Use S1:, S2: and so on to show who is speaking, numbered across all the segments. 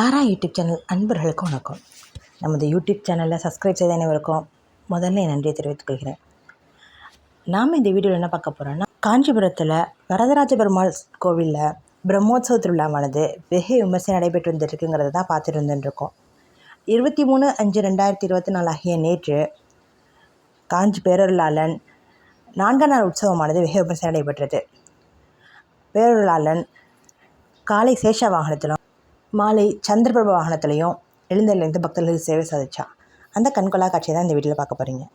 S1: ஆரா YouTube channel அன்பர்களுக்கு வணக்கம். நமது யூடியூப் சேனலில் சப்ஸ்கிரைப் செய்த அனைவருக்கும் முதல்ல என் நன்றியை தெரிவித்துக் கொள்கிறேன். நாம் இந்த வீடியோவில் என்ன பார்க்க போகிறோன்னா, காஞ்சிபுரத்தில் வரதராஜ பெருமாள் கோவிலில் பிரம்மோற்சவ திருவிழாவானது வெகு விமர்சனம் நடைபெற்று வந்துட்டுருக்குங்கிறத தான் பார்த்துட்டு வந்துட்டுருக்கோம். 23/5/2024 ஆகிய நேற்று காஞ்சி பேரருளாளன் 4ஆம் நாள் உற்சவமானது வெகு விமர்சனம் நடைபெற்றது. பேரருளாளன் காலை சேஷ வாகனத்திலும் மாலை சந்திரபிரப வாகனத்திலையும் எழுந்தருளிருந்து பக்தர்களுக்கு சேவை சாதிச்சா. அந்த கண்கொள்ளா காட்சியை தான் இந்த வீடியோவில் பார்க்க போகிறீங்க.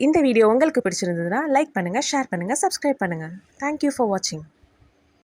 S2: இந்த வீடியோ உங்களுக்கு பிடிச்சிருந்ததுன்னா லைக் பண்ணுங்கள், ஷேர் பண்ணுங்கள், சப்ஸ்கிரைப் பண்ணுங்கள். தேங்க்யூ ஃபார் வாட்சிங்.